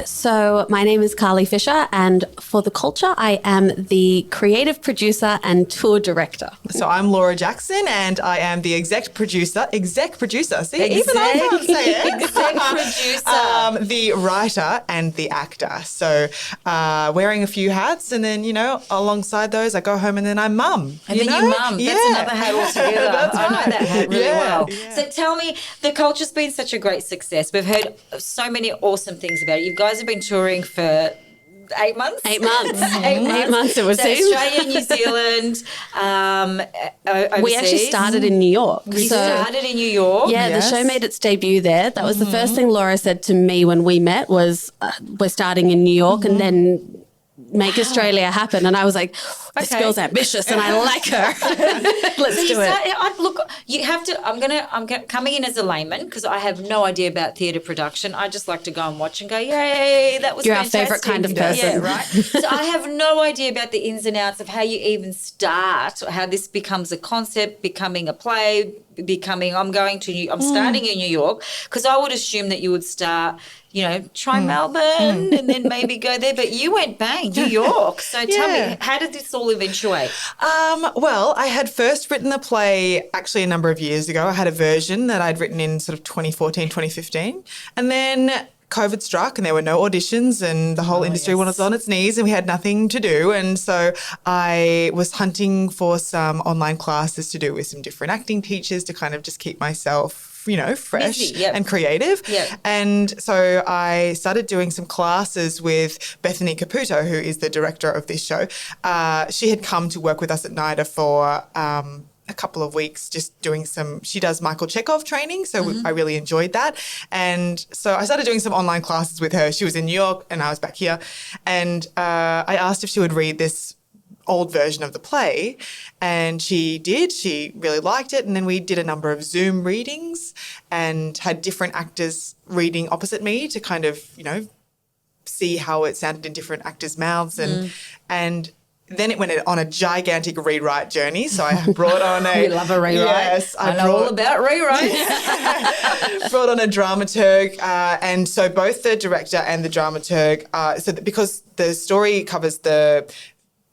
So my name is Carly Fisher, and for The Culture, I am the creative producer and tour director. So I'm Laura Jackson, and I am the exec producer. See, even I can't say it. Exec producer. The writer and the actor. So wearing a few hats, and then, alongside those, I go home and then I'm mum. And then you're mum. Yeah. That's another hat altogether. That's I know right. that hat really well. Yeah. So tell me, The Culture's been such a great success. We've heard so many awesome things about it. You guys have been touring for 8 months? 8 months. 8 months. It would So seem. Australia, New Zealand, overseas. We actually started in New York. You started in New York? Yeah, Yes. the show made its debut there. That was the first thing Laura said to me when we met was, we're starting in New York and then make Australia happen. And I was like, this Okay. girl's ambitious and I like her. Let's do it. Look, you have to. I'm coming in as a layman because I have no idea about theatre production. I just like to go and watch and go, yay, that was You're our fantastic. favourite kind of person. Yeah, right. So I have no idea about the ins and outs of how you even start, how this becomes a concept, becoming a play, I'm starting in New York because I would assume that you would start, try Melbourne and then maybe go there. But you went bang, New York. So tell me, how did this all eventuate? Well, I had first written the play actually a number of years ago. I had a version that I'd written in sort of 2014, 2015. And then COVID struck and there were no auditions and the whole industry was on its knees and we had nothing to do. And so I was hunting for some online classes to do with some different acting teachers to kind of just keep myself fresh Busy, and creative. Yep. And so I started doing some classes with Bethany Caputo, who is the director of this show. She had come to work with us at NIDA for a couple of weeks just doing she does Michael Chekhov training. So I really enjoyed that. And so I started doing some online classes with her. She was in New York and I was back here. And I asked if she would read this old version of the play, and she did. She really liked it, and then we did a number of Zoom readings and had different actors reading opposite me to kind of see how it sounded in different actors' mouths, and then it went on a gigantic rewrite journey. So I brought on We love a rewrite. Yes, I know all about rewrites. brought on a dramaturg, and so both the director and the dramaturg. Because the story covers the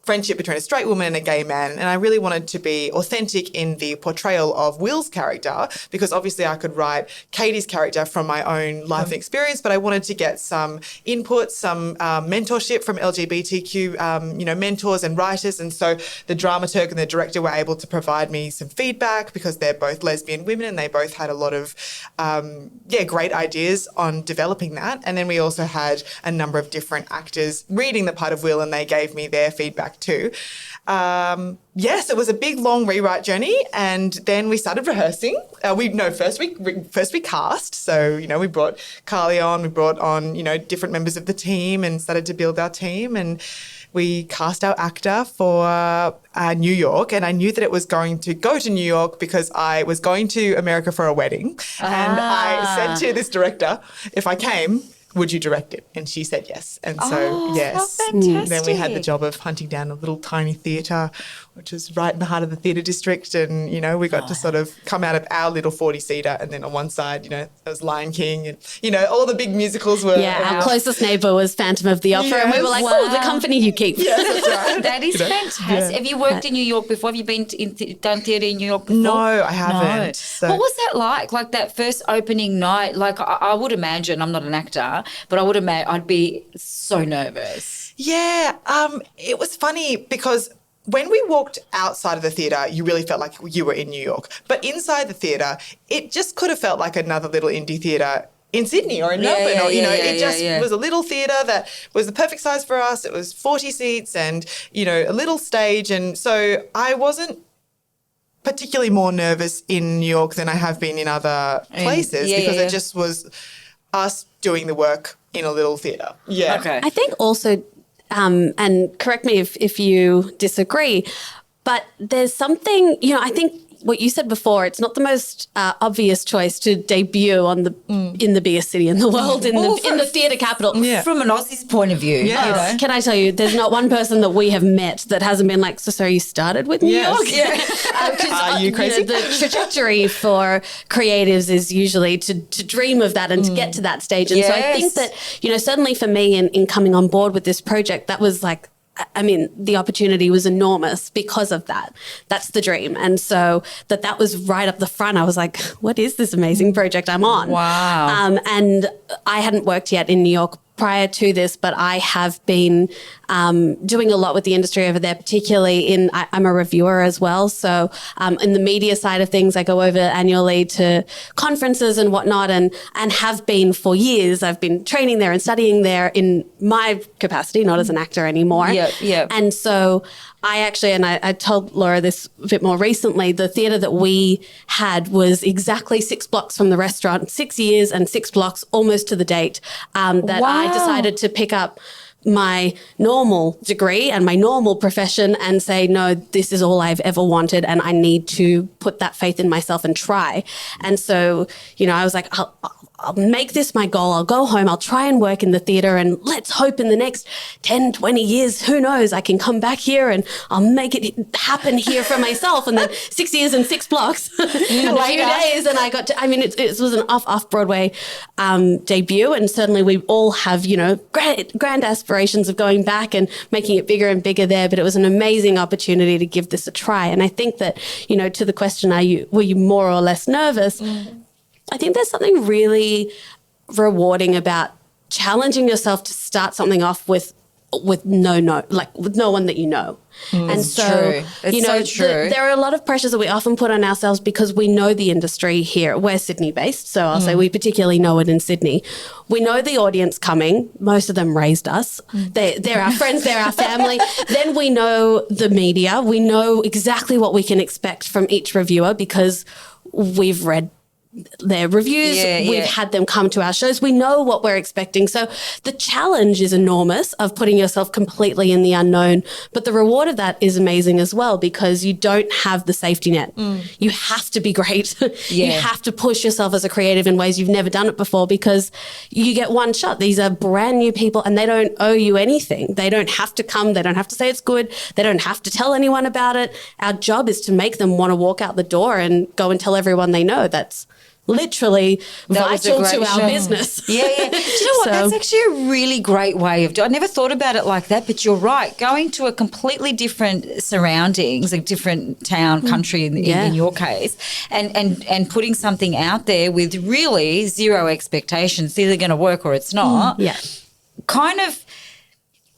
friendship between a straight woman and a gay man, and I really wanted to be authentic in the portrayal of Will's character, because obviously I could write Katie's character from my own life and experience, but I wanted to get some input, some mentorship from LGBTQ mentors and writers. And so the dramaturg and the director were able to provide me some feedback because they're both lesbian women and they both had a lot of great ideas on developing that. And then we also had a number of different actors reading the part of Will, and they gave me their feedback too. Yes, it was a big, long rewrite journey, and then we started rehearsing. First we cast. So, we brought Carly on, we brought on, different members of the team and started to build our team, and we cast our actor for New York, and I knew that it was going to go to New York because I was going to America for a wedding. And I said to this director, if I came, would you direct it? And she said yes. And so, yes. How fantastic. Then we had the job of hunting down a little tiny theatre, which was right in the heart of the theatre district. And, we got to sort of come out of our little 40-seater. And then on one side, there was Lion King and, all the big musicals were. Yeah, our closest neighbour was Phantom of the Opera, and we were like, Wow. the company you keep. Yes, that's right. That is fantastic. Yeah. Have you worked in New York before? Have you been done theatre in New York before? No, I haven't. No. So- What was that like? Like that first opening night? Like I would imagine, I'm not an actor, but I would imagine I'd be so nervous. Yeah, it was funny because when we walked outside of the theatre, you really felt like you were in New York. But inside the theatre, it just could have felt like another little indie theatre in Sydney or in Melbourne. It was a little theatre that was the perfect size for us. It was 40 seats and, a little stage. And so I wasn't particularly more nervous in New York than I have been in other places because it just was us doing the work in a little theatre. Yeah. Okay. I think also, and correct me if you disagree, but there's something, I think what you said before, it's not the most obvious choice to debut on the in the biggest city in the world, in the theatre capital. Yeah. From an Aussie's point of view. Yes. You know? Can I tell you, there's not one person that we have met that hasn't been like, so you started with New Yes. York? Are you crazy? The trajectory for creatives is usually to dream of that and to get to that stage. And so I think that, certainly for me in coming on board with this project, that was like, I mean, the opportunity was enormous because of that. That's the dream. And so that was right up the front. I was like, what is this amazing project I'm on? Wow. And I hadn't worked yet in New York prior to this, but I have been doing a lot with the industry over there, particularly I'm a reviewer as well. So in the media side of things, I go over annually to conferences and whatnot and have been for years. I've been training there and studying there in my capacity, not as an actor anymore. Yeah. And so I actually, and I told Laura this a bit more recently, the theatre that we had was exactly 6 blocks from the restaurant, 6 years and 6 blocks almost to the date that I decided to pick up my normal degree and my normal profession and say, no, this is all I've ever wanted and I need to put that faith in myself and try. And so, I was like, I'll make this my goal. I'll go home. I'll try and work in the theatre and let's hope in the next 10, 20 years, who knows, I can come back here and I'll make it happen here for myself. And then 6 years and 6 blocks in a few days. And I got to, it was an off-Broadway debut. And certainly we all have, grand aspirations of going back and making it bigger and bigger there. But it was an amazing opportunity to give this a try. And I think that, to the question, were you more or less nervous? I think there's something really rewarding about challenging yourself to start something off with no one that you know. And so, true. It's so true. There are a lot of pressures that we often put on ourselves because we know the industry here. We're Sydney based, so I'll say we particularly know it in Sydney. We know the audience coming. Most of them raised us. They're our friends, they're our family. Then we know the media. We know exactly what we can expect from each reviewer because we've read their reviews. We've had them come to our shows. We know what we're expecting. So the challenge is enormous of putting yourself completely in the unknown. But the reward of that is amazing as well because you don't have the safety net. You have to be great. You have to push yourself as a creative in ways you've never done it before because you get one shot. These are brand new people and they don't owe you anything. They don't have to come. They don't have to say it's good. They don't have to tell anyone about it. Our job is to make them want to walk out the door and go and tell everyone they know. That's literally vital to our business. Yeah. Do you know what? That's actually a really great way of doing it. I never thought about it like that, but you're right. Going to a completely different surroundings, a different town, country in your case, and putting something out there with really zero expectations, it's either going to work or it's not. Kind of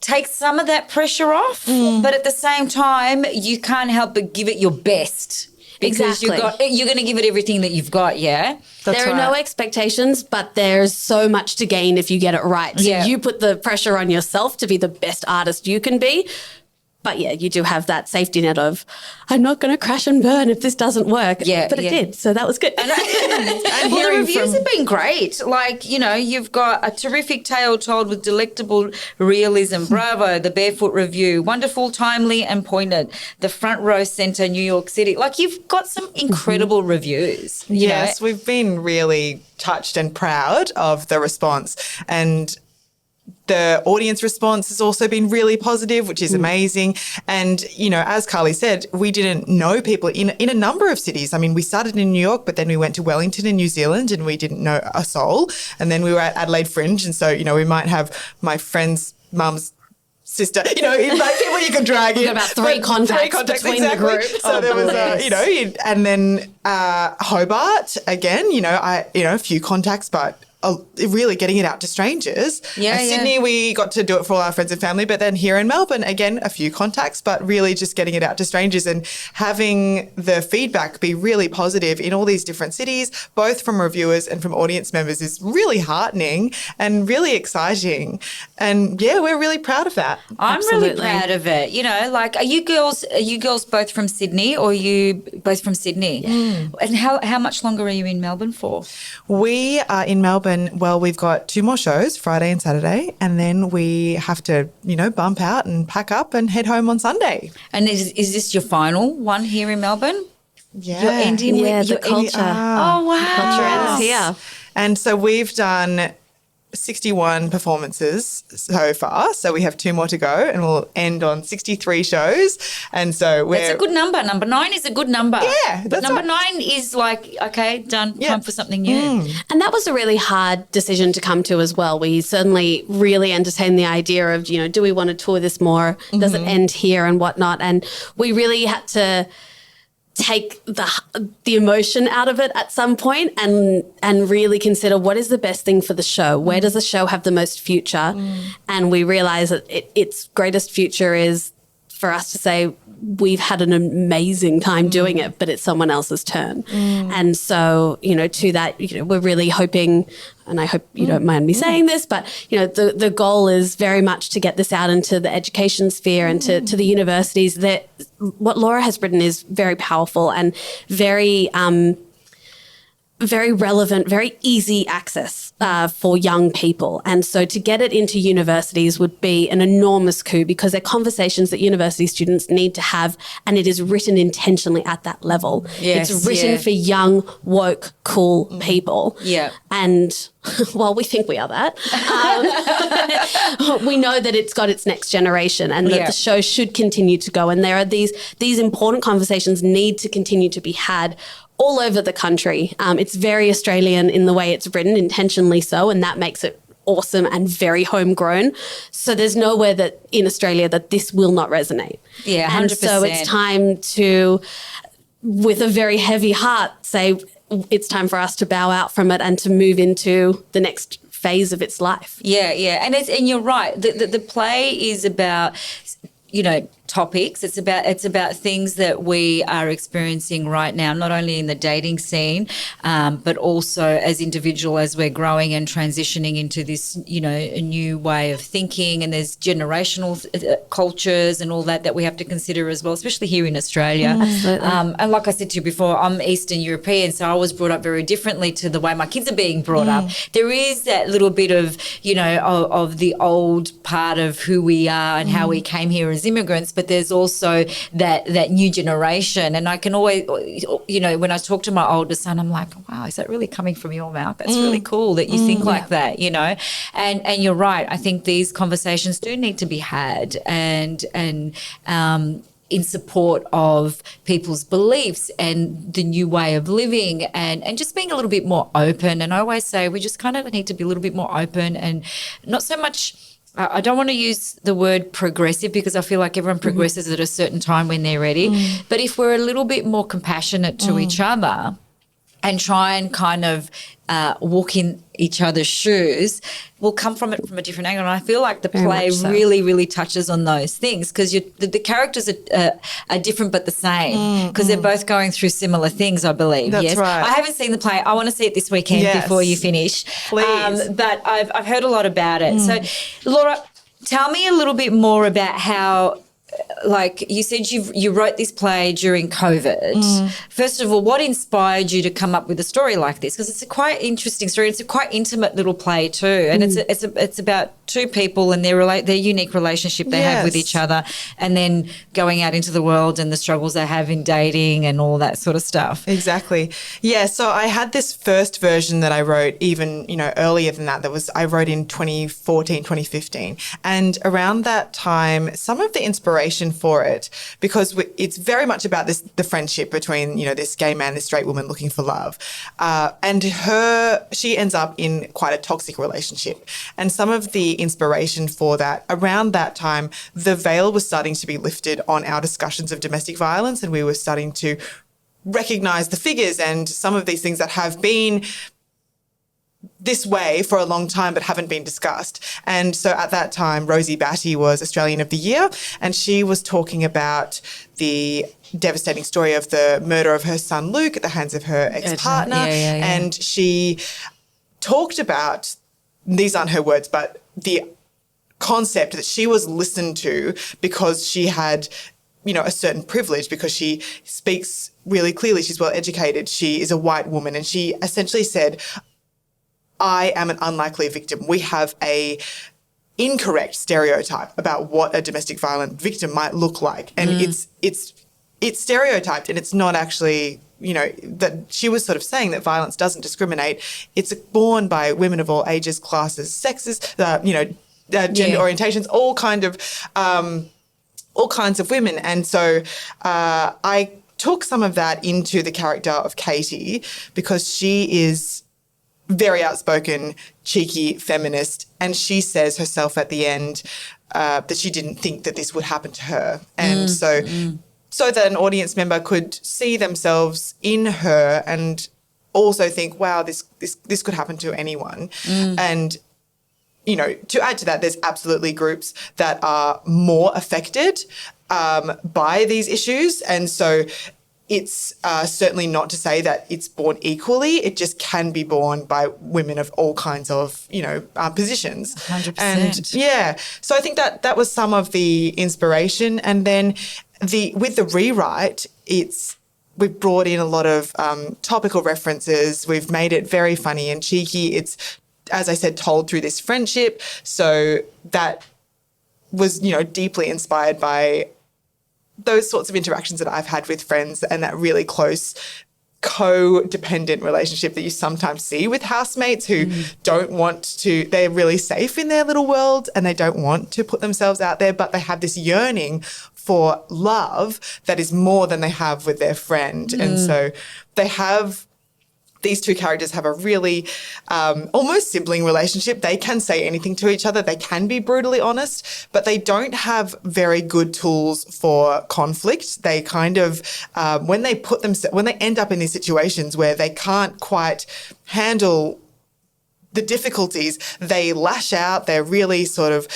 takes some of that pressure off, but at the same time, you can't help but give it your best. Because you're going to give it everything that you've got, There are no expectations, but there's so much to gain if you get it right. So you put the pressure on yourself to be the best artist you can be. But you do have that safety net of, I'm not going to crash and burn if this doesn't work. But it did, so that was good. And the reviews have been great. Like, you've got a terrific tale told with delectable realism. Bravo, the Barefoot Review. Wonderful, timely and poignant. The Front Row Centre, New York City. Like, you've got some incredible reviews. Yes, we've been really touched and proud of the response. And the audience response has also been really positive, which is amazing. And, as Carly said, we didn't know people in a number of cities. I mean, we started in New York, but then we went to Wellington in New Zealand and we didn't know a soul. And then we were at Adelaide Fringe. And so, we might have my friend's mum's sister, like people you could drag in. About three contacts between the group. So there was, and then Hobart again, a few contacts, but really getting it out to strangers. Sydney, we got to do it for all our friends and family, but then here in Melbourne, again, a few contacts, but really just getting it out to strangers and having the feedback be really positive in all these different cities, both from reviewers and from audience members, is really heartening and really exciting. And we're really proud of that. I'm really proud of it. Are you girls both from Sydney or are you both from Sydney? And how much longer are you in Melbourne for? We are in Melbourne. Well, we've got 2 more shows, Friday and Saturday, and then we have to, bump out and pack up and head home on Sunday. And is this your final one here in Melbourne? Yeah. You're ending Yeah, with the you're ending- culture. Oh wow. Culture ends here. And so we've done 61 performances so far. So we have 2 more to go and we'll end on 63 shows. And so we're... That's a good number. Number 9 is a good number. Yeah, But that's number right. 9 is like, okay, done, Yeah. time for something new. And that was a really hard decision to come to as well. We certainly really entertained the idea of, do we want to tour this more? Does it end here and whatnot? And we really had to take the emotion out of it at some point and really consider what is the best thing for the show. Where does the show have the most future? And we realized that its greatest future is for us to say, we've had an amazing time doing it, but it's someone else's turn. And so, to that, we're really hoping, and I hope you don't mind me saying this, but, the goal is very much to get this out into the education sphere and to the universities. That what Laura has written is very powerful and very, very relevant, very easy access for young people. And so to get it into universities would be an enormous coup because they're conversations that university students need to have, and it is written intentionally at that level. Yes, it's written for young, woke, cool people. Yeah. And well, we think we are that. We know that it's got its next generation and that the show should continue to go. And there are these important conversations need to continue to be had all over the country. It's very Australian in the way it's written, intentionally so, and that makes it awesome and very homegrown. So there's nowhere that in Australia that this will not resonate. Yeah, 100%. And so it's time to, with a very heavy heart, say it's time for us to bow out from it and to move into the next phase of its life. Yeah, and you're right. The play is about topics. It's about things that we are experiencing right now, not only in the dating scene, but also as individual, as we're growing and transitioning into this, a new way of thinking. And there's generational cultures and all that we have to consider as well, especially here in Australia. Absolutely. And like I said to you before, I'm Eastern European, so I was brought up very differently to the way my kids are being brought up. There is that little bit of, of the old part of who we are and how we came here as immigrants, but there's also that new generation. And I can always, when I talk to my older son, I'm like, wow, is that really coming from your mouth? That's really cool that you think like that, And you're right. I think these conversations do need to be had and in support of people's beliefs and the new way of living and just being a little bit more open. And I always say we just kind of need to be a little bit more open and not so much. I don't want to use the word progressive because I feel like everyone progresses at a certain time when they're ready. But if we're a little bit more compassionate to each other and try and kind of walk in each other's shoes, we'll come from it from a different angle. And I feel like the play really, really touches on those things because the characters are different but the same because they're both going through similar things, I believe. That's right. I haven't seen the play. I want to see it this weekend before you finish. Please. But I've heard a lot about it. So, Laura, tell me a little bit more about how, like you said, you wrote this play during COVID. First of all, what inspired you to come up with a story like this? Because it's a quite interesting story. It's a quite intimate little play too, and it's about two people and their unique relationship they have with each other, and then going out into the world and the struggles they have in dating and all that sort of stuff. Exactly. Yeah. So I had this first version that I wrote even, earlier than that. I wrote in 2014, 2015. And around that time, some of the inspiration for it, because it's very much about the friendship between, this gay man, this straight woman looking for love. And she ends up in quite a toxic relationship. And some of the inspiration for that, around that time, the veil was starting to be lifted on our discussions of domestic violence, and we were starting to recognize the figures and some of these things that have been this way for a long time but haven't been discussed. And so at that time, Rosie Batty was Australian of the Year, and she was talking about the devastating story of the murder of her son Luke at the hands of her ex-partner. And she talked about, these aren't her words, but the concept that she was listened to because she had a certain privilege, because she speaks really clearly, she's well educated, she is a white woman, and she essentially said, I am an unlikely victim. We have a incorrect stereotype about what a domestic violent victim might look like. And it's it's stereotyped, and it's not actually, that she was sort of saying that violence doesn't discriminate. It's borne by women of all ages, classes, sexes, gender orientations, all kinds of women. And so I took some of that into the character of Katie because she is very outspoken, cheeky, feminist, and she says herself at the end that she didn't think that this would happen to her. And so that an audience member could see themselves in her and also think, wow, this could happen to anyone. And, to add to that, there's absolutely groups that are more affected by these issues. And so it's certainly not to say that it's borne equally. It just can be borne by women of all kinds of, positions. 100%. And so I think that was some of the inspiration. And then with the rewrite, we've brought in a lot of topical references. We've made it very funny and cheeky. It's, as I said, told through this friendship. So that was, deeply inspired by those sorts of interactions that I've had with friends and that really close codependent relationship that you sometimes see with housemates who don't want to, they're really safe in their little world and they don't want to put themselves out there, but they have this yearning for love that is more than they have with their friend. And so these two characters have a really almost sibling relationship. They can say anything to each other. They can be brutally honest, but they don't have very good tools for conflict. They kind of, when they end up in these situations where they can't quite handle the difficulties, they lash out. They're really sort of,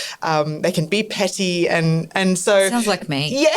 they can be petty and so. Sounds like me. Yeah.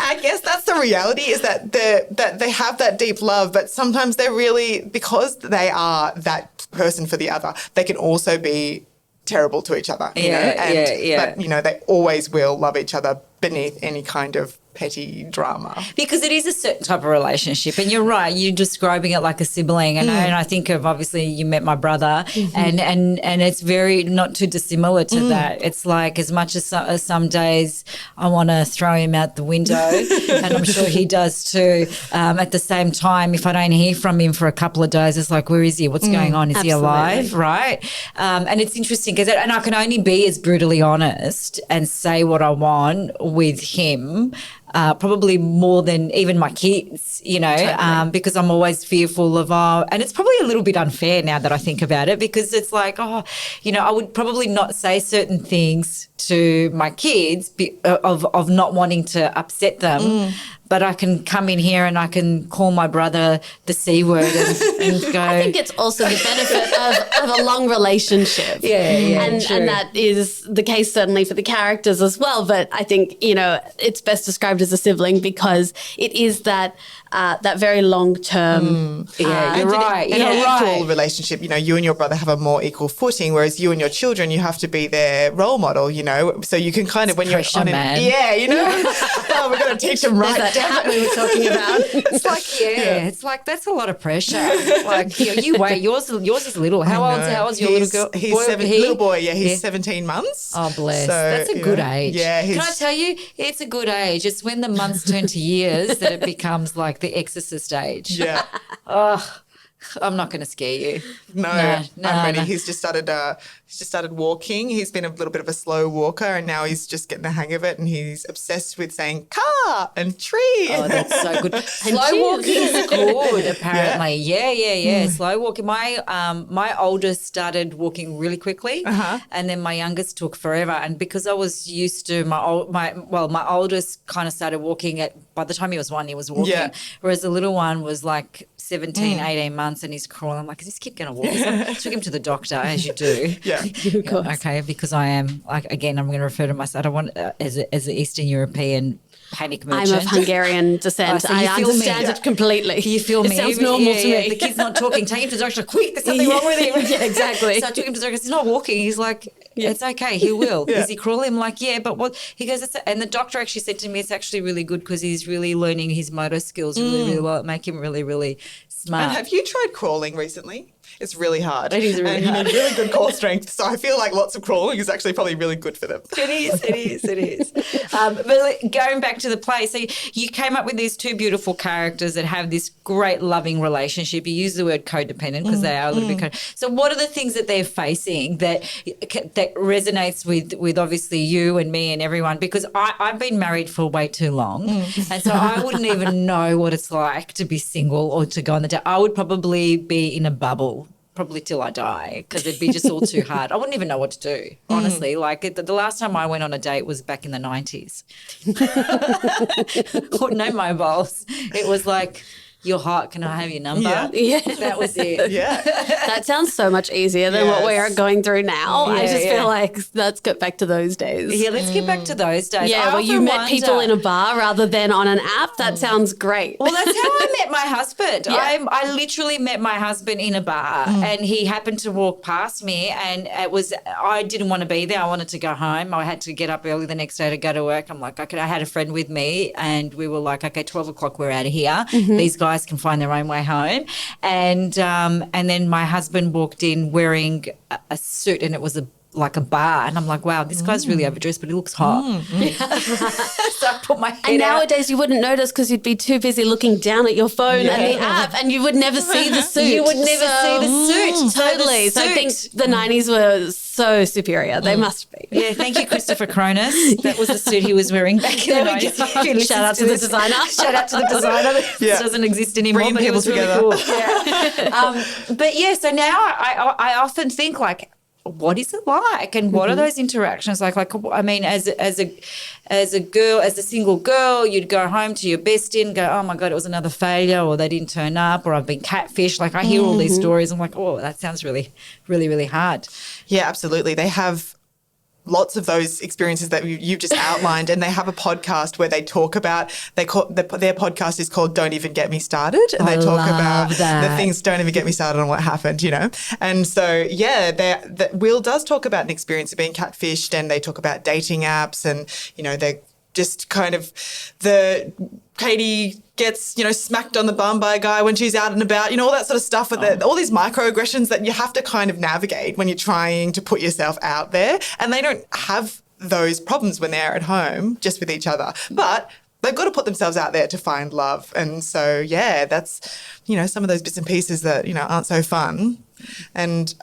I guess that's the reality, is that they have that deep love, but sometimes they're really, because they are that person for the other, they can also be terrible to each other. But, they always will love each other beneath any kind of petty drama. Because it is a certain type of relationship, and you're right, you're describing it like a sibling, and I think of, obviously you met my brother, and it's very not too dissimilar to that. It's like, as much as some days I want to throw him out the window and I'm sure he does too, at the same time, if I don't hear from him for a couple of days, it's like, where is he, what's going on, is he alive, right? And it's interesting because I can only be as brutally honest and say what I want with him, probably more than even my kids, totally. Because I'm always fearful of, and it's probably a little bit unfair now that I think about it, because it's like, I would probably not say certain things to my kids of not wanting to upset them. But I can come in here and I can call my brother the C word and go. I think it's also the benefit of a long relationship. And that is the case certainly for the characters as well. But I think, it's best described as a sibling because it is that very long-term. You're right. In an equal relationship, you and your brother have a more equal footing, whereas you and your children, you have to be their role model, so you can kind of, when pressure, you're on man. We're going to teach them right. That hat we were talking about. It's like, it's like, that's a lot of pressure. Like, you wait, yours is little. How old's your little girl? He's little boy. Yeah, he's 17 months. Oh, bless. So, that's a good age. Yeah. Can I tell you, it's a good age. It's when the months turn to years that it becomes like the Exorcist age. Yeah. I'm not going to scare you. No, I'm ready. No. He's just started walking. He's been a little bit of a slow walker, and now he's just getting the hang of it, and he's obsessed with saying car and tree. Oh, that's so good. Slow walking is good, apparently. Yeah. Slow walking. My oldest started walking really quickly, and then my youngest took forever. And because I was used to my oldest kind of started walking by the time he was 1, he was walking, whereas the little one was like 17, 18 months, and he's crawling. I'm like, is this kid going to walk? So I took him to the doctor, as you do. Okay, because I am, like, again, I'm going to refer to myself. I don't want, as an Eastern European panic merchant. I'm of Hungarian descent. So I understand it completely. You feel me? It sounds normal to me. The kid's not talking. Take him to the doctor. Quick, there's something wrong with him. Yeah, exactly. So I took him to the doctor. He's not walking. He's like, it's okay. He will. Is he crawling? I'm like, but what? He goes, and the doctor actually said to me, it's actually really good because he's really learning his motor skills really, really well. Make him really, really smart. And have you tried crawling recently? It's really hard. It is really and hard. You need really good core strength. So I feel like lots of crawling is actually probably really good for them. It is. But going back to the play, so you came up with these two beautiful characters that have this great loving relationship. You use the word codependent because they are a little bit codependent. So what are the things that they're facing that resonates with obviously you and me and everyone? Because I've been married for way too long, and so I wouldn't even know what it's like to be single or to go on the date. I would probably be in a bubble. Probably till I die, because it'd be just all too hard. I wouldn't even know what to do, honestly. Like the last time I went on a date was back in the 90s. No mobiles. It was like, you're hot, can I have your number? Yeah. That was it. Yeah. That sounds so much easier than what we are Yes. going through now. I Yeah, just yeah. feel like let's get back to those days. Yeah, let's get back to those days. Yeah, I where you often met people wonder- in a bar rather than on an app. That sounds great. Well, that's how I met my husband. Yeah. I literally met my husband in a bar, and he happened to walk past me, and I didn't want to be there. I wanted to go home. I had to get up early the next day to go to work. I'm like, okay, I had a friend with me, and we were like, okay, 12 o'clock, we're out of here. These guys can find their own way home. And then my husband walked in wearing a suit, and it was like a bar, and I'm like, wow, this guy's really overdressed, but he looks hot. So I put my head And out. nowadays you wouldn't notice because you'd be too busy looking down at your phone and the app, and you would never see the suit. You would never see the suit. Totally. So I think the 90s were so superior. They must be. Yeah, thank you, Christopher Cronus. That was the suit he was wearing back in the There we 90s. go. If you listen Shout out to the this- designer. Shout out to the designer. This Yeah. doesn't exist anymore, Bringing but it was people really together. cool. Yeah. But yeah, so now I often think like, what is it like, and what are those interactions like? Like, I mean, as a girl, as a single girl, you'd go home to your bestie and go, oh my God, it was another failure, or they didn't turn up, or I've been catfished. Like, I hear all these stories. I'm like, oh, that sounds really, really, really hard. Yeah, absolutely. They have lots of those experiences that you've just outlined, and they have a podcast where they talk about, their podcast is called Don't Even Get Me Started, and they talk about the things Don't Even Get Me Started on what happened, And so, yeah, Will does talk about an experience of being catfished, and they talk about dating apps, and, they're just kind of Katie gets, smacked on the bum by a guy when she's out and about, all that sort of stuff. But all these microaggressions that you have to kind of navigate when you're trying to put yourself out there. And they don't have those problems when they're at home just with each other. But they've got to put themselves out there to find love. And so, yeah, that's, some of those bits and pieces that, aren't so fun. And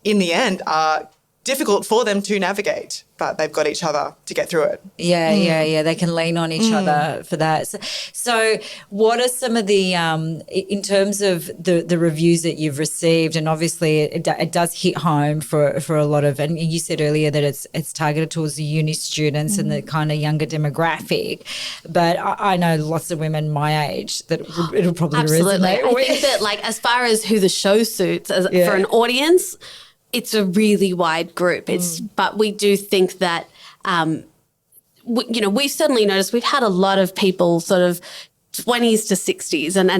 in the end are difficult for them to navigate, but they've got each other to get through it. Yeah. They can lean on each other for that. So what are some of the, in terms of the reviews that you've received, and obviously it does hit home for a lot of, and you said earlier that it's targeted towards the uni students and the kind of younger demographic, but I know lots of women my age that it'll probably Absolutely. resonate I with. think that, like, as far as who the show suits for an audience, it's a really wide group. But we do think that, we've certainly noticed we've had a lot of people sort of 20s to 60s, and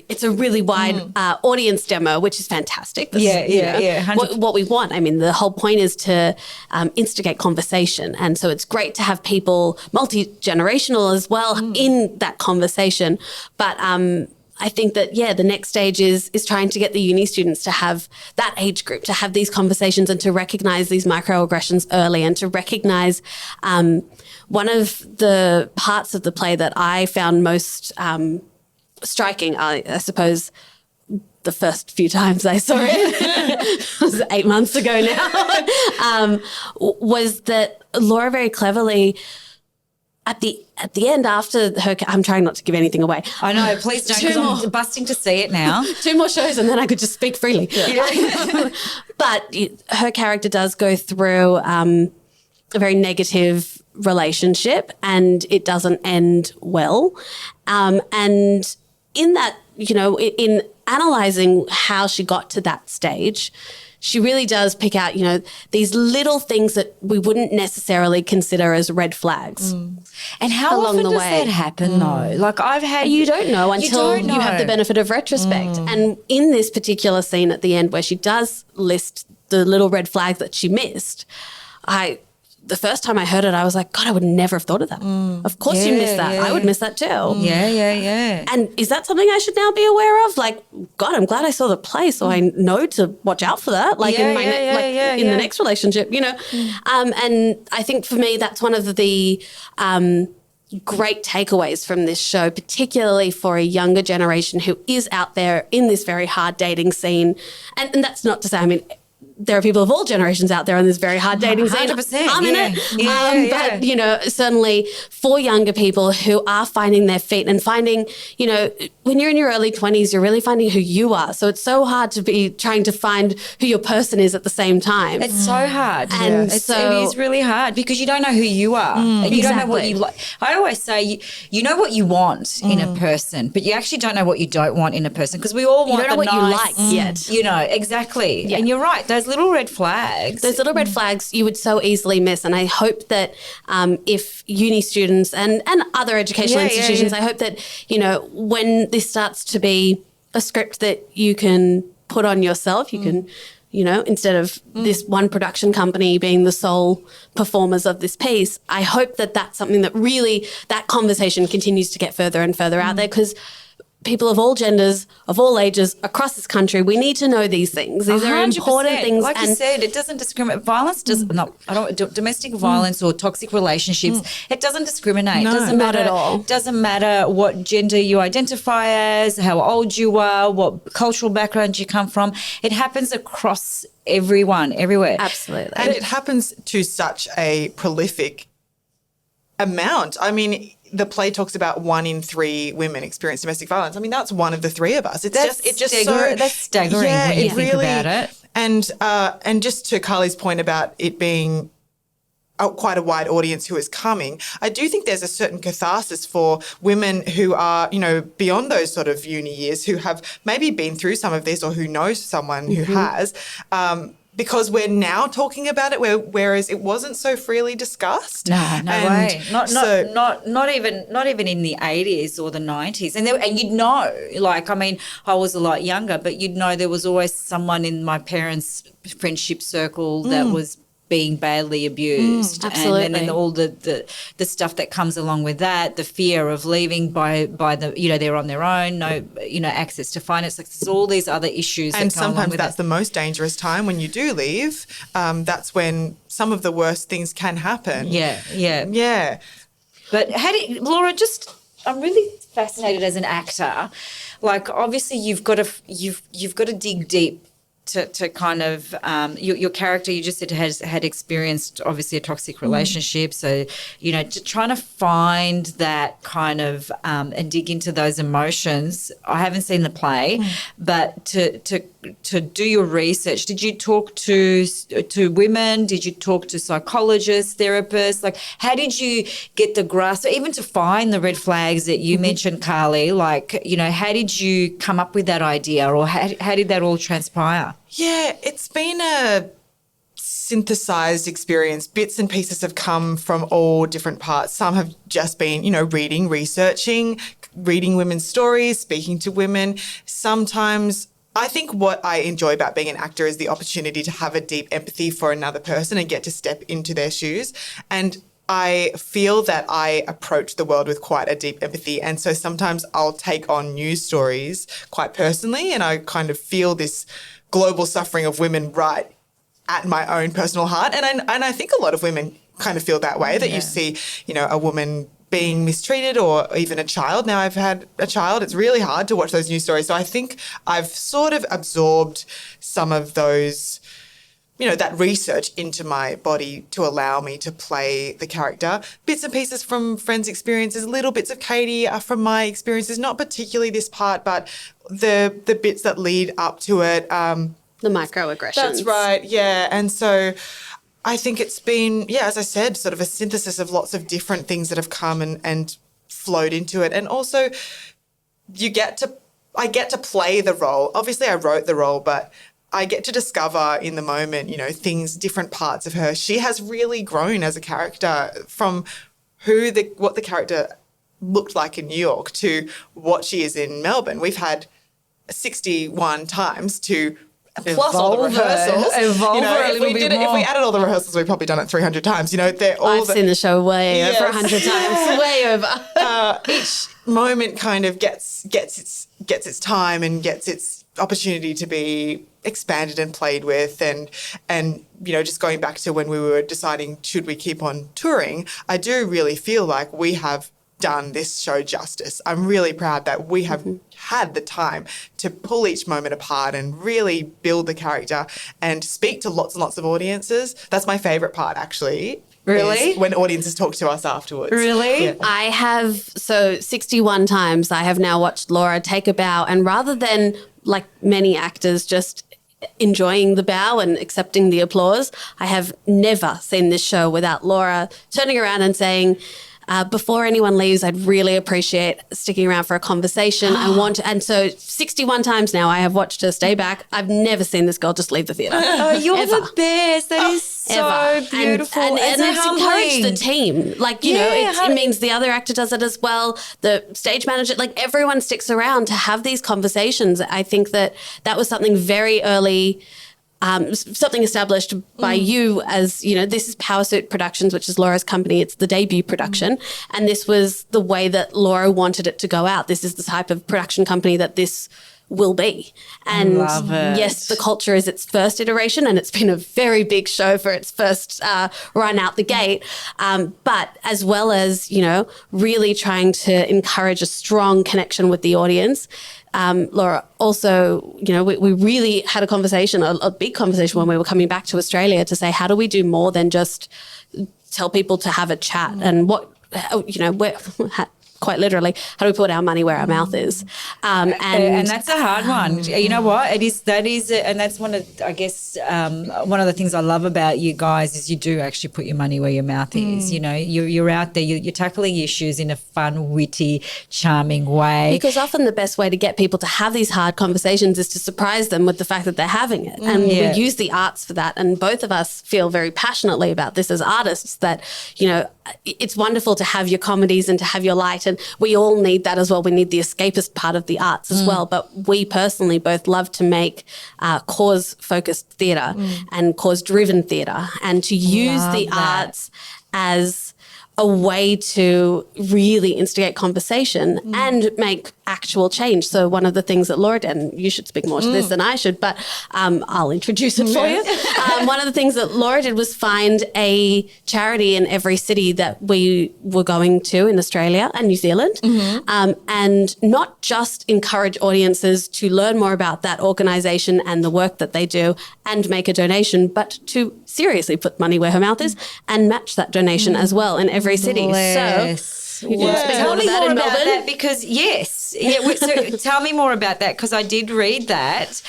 it's a really wide audience demo, which is fantastic. Yeah. 100%. What we want. I mean, the whole point is to instigate conversation, and so it's great to have people multi-generational as well in that conversation. But I think that, the next stage is trying to get the uni students to have that age group, to have these conversations and to recognize these microaggressions early, and to recognize one of the parts of the play that I found most striking, I suppose, the first few times I saw it, it was 8 months ago now, was that Laura very cleverly, at the end, after her, I'm trying not to give anything away. I know, please don't, because I'm busting to see it now. 2 more shows and then I could just speak freely. Yeah. But her character does go through a very negative relationship, and it doesn't end well. And in that, in analysing how she got to that stage, she really does pick out, these little things that we wouldn't necessarily consider as red flags. And how along often the does way. that happen though? Like, I've had... You don't know until don't you have the know. benefit of retrospect. And in this particular scene at the end where she does list the little red flags that she missed, the first time I heard it, I was like, God, I would never have thought of that. Of course you miss that. I would miss that too. Yeah. And is that something I should now be aware of? Like, God, I'm glad I saw the play, so I know to watch out for that. Like in the next relationship, you know. And I think for me, that's one of the great takeaways from this show, particularly for a younger generation who is out there in this very hard dating scene. And that's not to say, I mean, there are people of all generations out there on this very hard dating scene. 100%. I'm in it. But, you know, certainly for younger people who are finding their feet and finding, you know, when you're in your early 20s, you're really finding who you are. So it's so hard to be trying to find who your person is at the same time. It's so hard. And it is really hard because you don't know who you are. And you don't know what you like. I always say you know what you want in a person, but you actually don't know what you don't want in a person because we all want you don't know what nice, you like yet. You know, exactly. Yeah. And you're right. Those little red flags. Those little red flags you would so easily miss. And I hope that if uni students and other educational institutions, I hope that, you know, when this starts to be a script that you can put on yourself, you can, you know, instead of this one production company being the sole performers of this piece, I hope that that's something that really, that conversation continues to get further and further out there because people of all genders, of all ages, across this country, we need to know these things. These are important things. Like you said, it doesn't discriminate. Violence domestic violence or toxic relationships, it doesn't discriminate. No, doesn't not matter at all. Doesn't matter what gender you identify as, how old you are, what cultural background you come from. It happens across everyone, everywhere. Absolutely. And it happens to such a prolific amount. I mean, the play talks about 1 in 3 women experience domestic violence. I mean, that's one of the 3 of us. That's staggering when you think about it. And just to Carly's point about it being quite a wide audience who is coming, I do think there's a certain catharsis for women who are, you know, beyond those sort of uni years who have maybe been through some of this or who knows someone who has. Because we're now talking about it, whereas it wasn't so freely discussed. No way. Not even in the 80s or the 90s. And you'd know, like, I mean, I was a lot younger, but you'd know there was always someone in my parents' friendship circle that was being badly abused. Absolutely. And then all the stuff that comes along with that, the fear of leaving by the, you know, they're on their own, no, you know, access to finance. Like, there's all these other issues and that come along sometimes with that's the most dangerous time when you do leave. That's when some of the worst things can happen. Yeah. But Laura, I'm really fascinated as an actor. Like, obviously you've got to dig deep to kind of your character, you just said had experienced obviously a toxic relationship, so you know, to trying to find that kind of and dig into those emotions. I haven't seen the play, but to do your research, did you talk to women? Did you talk to psychologists, therapists? Like, how did you get the grasp, even to find the red flags that you mentioned, Carly? Like, you know, how did you come up with that idea, or how did that all transpire? Yeah, it's been a synthesized experience. Bits and pieces have come from all different parts. Some have just been, you know, reading, researching, reading women's stories, speaking to women. Sometimes I think what I enjoy about being an actor is the opportunity to have a deep empathy for another person and get to step into their shoes. And I feel that I approach the world with quite a deep empathy. And so sometimes I'll take on news stories quite personally, and I kind of feel this global suffering of women right at my own personal heart. And I think a lot of women kind of feel that way, that you see, you know, a woman being mistreated or even a child. Now I've had a child. It's really hard to watch those news stories. So I think I've sort of absorbed some of those, you know, that research into my body to allow me to play the character. Bits and pieces from friends' experiences, little bits of Katie are from my experiences, not particularly this part, but the bits that lead up to it. The microaggressions. That's right, yeah. And so I think it's been, as I said, sort of a synthesis of lots of different things that have come and flowed into it. And also I get to play the role. Obviously I wrote the role, but I get to discover in the moment, you know, things, different parts of her. She has really grown as a character from what the character looked like in New York to what she is in Melbourne. We've had 61 times to plus all the rehearsals. Evolve a if little bit if more. we added all the rehearsals, we've probably done it 300 times. They're all I've seen the show way over 100 times, way over. each moment kind of gets its time and gets its opportunity to be expanded and played with, and just going back to when we were deciding should we keep on touring, I do really feel like we have done this show justice. I'm really proud that we have had the time to pull each moment apart and really build the character and speak to lots and lots of audiences. That's my favourite part, actually. Really? Is when audiences talk to us afterwards. Really? Yeah. I have, 61 times I have now watched Laura take a bow, and rather than, like many actors, just enjoying the bow and accepting the applause, I have never seen this show without Laura turning around and saying, before anyone leaves, I'd really appreciate sticking around for a conversation. And so 61 times now I have watched her stay back. I've never seen this girl just leave the theatre. Oh, you're Ever. the best. That is so Ever. beautiful. And so it's encouraged the team. It how- means the other actor does it as well. The stage manager, everyone sticks around to have these conversations. I think that was something very early, something established by you as, this is Powersuit Productions, which is Laura's company. It's the debut production. And this was the way that Laura wanted it to go out. This is the type of production company that this will be. And Love it. yes, the culture is its first iteration, and it's been a very big show for its first run out the gate. But as well as, really trying to encourage a strong connection with the audience, Laura, also, we really had a conversation, a big conversation when we were coming back to Australia to say, how do we do more than just tell people to have a chat and quite literally, how do we put our money where our mouth is? And that's a hard one. You know what? That is, and that's one of, I guess, one of the things I love about you guys is you do actually put your money where your mouth is. You're out there, you're tackling issues in a fun, witty, charming way. Because often the best way to get people to have these hard conversations is to surprise them with the fact that they're having it. And we use the arts for that. And both of us feel very passionately about this as artists, that, it's wonderful to have your comedies and to have your light. And we all need that as well. We need the escapist part of the arts as well. But we personally both love to make cause-focused theatre and cause-driven theatre, and to use the arts as a way to really instigate conversation and make actual change. So one of the things that Laura did, and you should speak more to this than I should, but I'll introduce it for you. One of the things that Laura did was find a charity in every city that we were going to in Australia and New Zealand, and not just encourage audiences to learn more about that organisation and the work that they do and make a donation, but to seriously put money where her mouth is and match that donation as well in every city. Bless. So you can speak Tell more to me that more in about Melbourne. that, because so tell me more about that, because I did read that.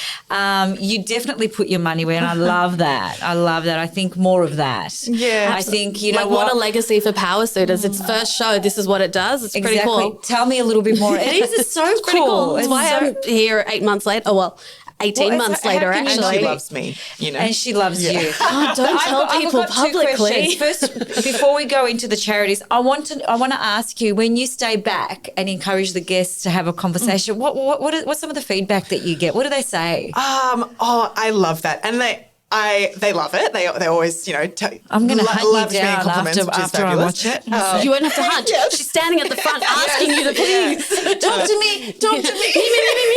You definitely put your money where, and I love that. I think more of that. Yeah. I think, what a legacy for Powersuit. As its first show, this is what it does. It's pretty cool. Tell me a little bit more. It is. It's so Pretty cool. That's It's why so- I'm here 8 months later. Oh, well, 18 Well, months how later, can you And actually. she loves me, And she loves you. Oh, don't tell I've people got two publicly. questions. First, before we go into the charities, I want to ask you, when you stay back and encourage the guests to have a conversation, what's some of the feedback that you get? What do they say? I love that. And they love it. They always, I'm going to hunt loves you me down compliments, which is after I fabulous. watch it. You won't have to hunt. She's standing at the front asking you to please. Talk to me.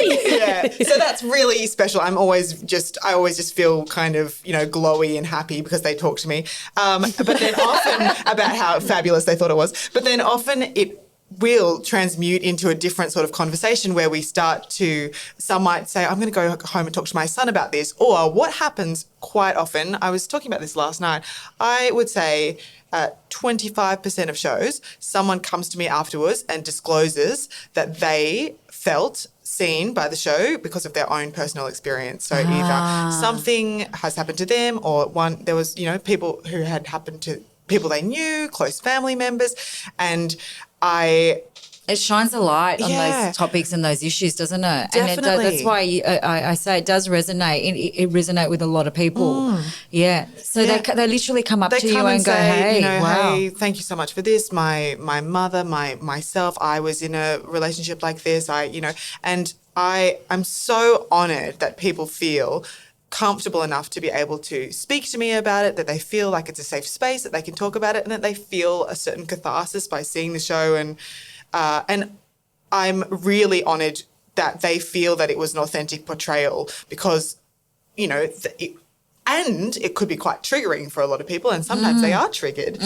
Me. Yeah, so that's really special. I always just feel kind of, glowy and happy because they talk to me. But then often about how fabulous they thought it was. But then often it will transmute into a different sort of conversation where we some might say, I'm going to go home and talk to my son about this. Or what happens quite often, I was talking about this last night, I would say 25% of shows, someone comes to me afterwards and discloses that they felt seen by the show because of their own personal experience. So either something has happened to them, or there was, people who had happened to people they knew, close family members, and It shines a light on Yeah. those topics and those issues, doesn't it? Definitely. And that's why I say it does resonate. It resonates with a lot of people. Yeah. So Yeah. they literally come up They to you come and go, say, hey, wow. hey, thank you so much for this. My mother, myself, I was in a relationship like this. And I'm so honoured that people feel comfortable enough to be able to speak to me about it, that they feel like it's a safe space, that they can talk about it, and that they feel a certain catharsis by seeing the show. And I'm really honoured that they feel that it was an authentic portrayal, because, you know, and it could be quite triggering for a lot of people, and sometimes they are triggered.